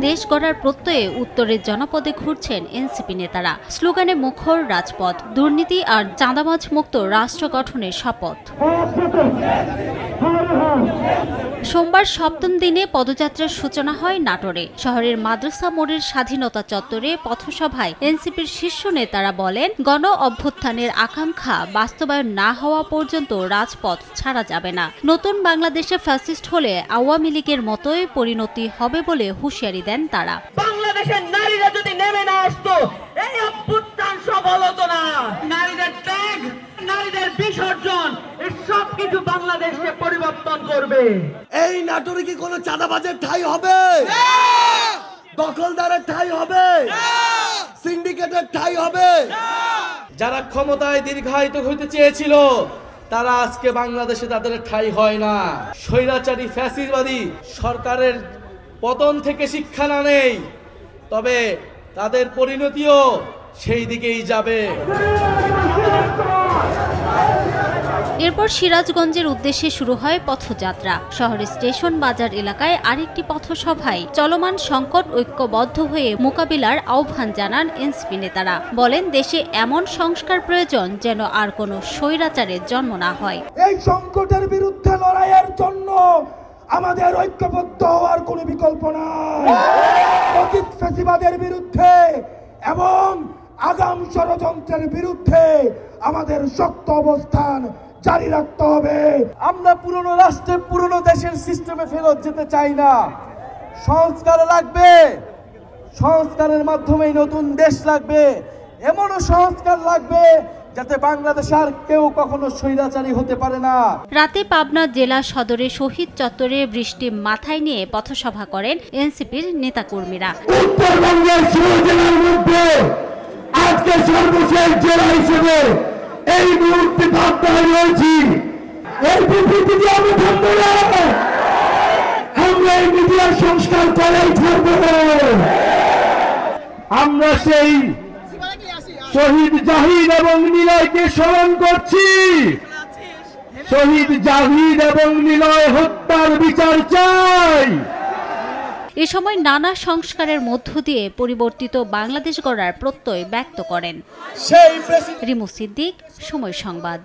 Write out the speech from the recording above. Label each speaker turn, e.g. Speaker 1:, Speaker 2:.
Speaker 1: দেশ গড়ার প্রত্যয়ে উত্তরের জনপদে ঘুরছেন এনসিপি নেতারা। স্লোগানে মুখর রাজপথ, দুর্নীতি আর চাঁদাবাজ মুক্ত রাষ্ট্র গঠনের শপথ। সোমবার সপ্তম দিনে পদযাত্রার সূচনা হয় নাটোরে। শহরের মাদ্রাসা মোড়ের স্বাধীনতা চত্বরে পথসভায় এনসিপির শীর্ষ নেতারা বলেন, গণ অভ্যুত্থানের আকাঙ্ক্ষা বাস্তবায়ন না হওয়া পর্যন্ত রাজপথ ছাড়া যাবে না। নতুন বাংলাদেশে ফ্যাসিস্ট হলে আওয়ামী লীগের মতোই পরিণতি হবে বলে হুঁশিয়ারি দেন তারা।
Speaker 2: বাংলাদেশের নারীরা যদি নেমে না আসতো, এই অভ্যুত্থান সফল হতো না। নারীদের ত্যাগ, নারীদের বিসর্জন, সবকিছু বাংলাদেশকে পরিবর্তন করবে।
Speaker 3: এই নাটোরে কি কোনো চাঁদাবাজের ঠাঁই হবে? দখলদারের ঠাঁই হবে? সিন্ডিকেটের ঠাঁই হবে?
Speaker 4: যারা ক্ষমতায় দীর্ঘায়িত হইতে চেয়েছিল তারা আজকে বাংলাদেশে তাদের ঠাঁই হয় না। স্বৈরাচারী ফ্যাসিবাদী সরকারের পতন থেকে শিক্ষা না নেই, তবে তাদের পরিণতিও সেই দিকেই যাবে।
Speaker 1: এরপর সিরাজগঞ্জের উদ্দেশ্যে শুরু হয় পথযাত্রা। শহরের স্টেশন বাজার এলাকায় আরেকটি পথসভায় চলমান সংকট ঐক্যবদ্ধ হয়ে মোকাবিলার আহ্বান জানান এনসিপি নেতারা। বলেন, দেশে এমন সংস্কার প্রয়োজন যেন আর কোনো স্বৈরাচারের জন্ম না হয়।
Speaker 3: এই সংকটের বিরুদ্ধে লড়াইয়ের জন্য আমাদের ঐক্যবদ্ধ হওয়ার কোনো বিকল্প নাই। অতীত ফ্যাসিবাদের বিরুদ্ধে এবং আগাম ষড়যন্ত্রের বিরুদ্ধে আমাদের শক্ত অবস্থান জারি রাখতে হবে।
Speaker 4: আমরা পুরনো রাষ্ট্রে, পুরনো দেশের সিস্টেমে ফেরত যেতে চাই না। সংস্কার লাগবে, সংস্কারের মাধ্যমেই নতুন দেশ লাগবে। এমনও সংস্কার লাগবে যাতে বাংলাদেশ আর কেউ কখনো স্বৈরাচারী হতে পারে না।
Speaker 1: রাতে পাবনা জেলা সদরে শহীদ চত্বরে বৃষ্টি মাথায় নিয়ে পথসভা করেন এনসিপির নেতাকর্মীরা।
Speaker 3: উত্তরবঙ্গের 16 জেলার মধ্যে আজকে সর্বশেষ জেলা হিসেবে এই মুহূর্তে পাবনায় রয়েছি। এই বিবৃতি দিয়ে আমরা থামবো না। আমরা এই মিডিয়ার সংস্কার করেই থাকবো। আমরা সেই শহীদ জাহিদ এবং নিলয়কে স্মরণ করছি। শহীদ জাহিদ এবং নিলয় হত্যার বিচার চাই।
Speaker 1: এ সময় নানা সংস্কারের মধ্য দিয়ে পরিবর্তিত বাংলাদেশ গড়ার প্রত্যয় ব্যক্ত করেন রিমু সিদ্দিক, সময় সংবাদ।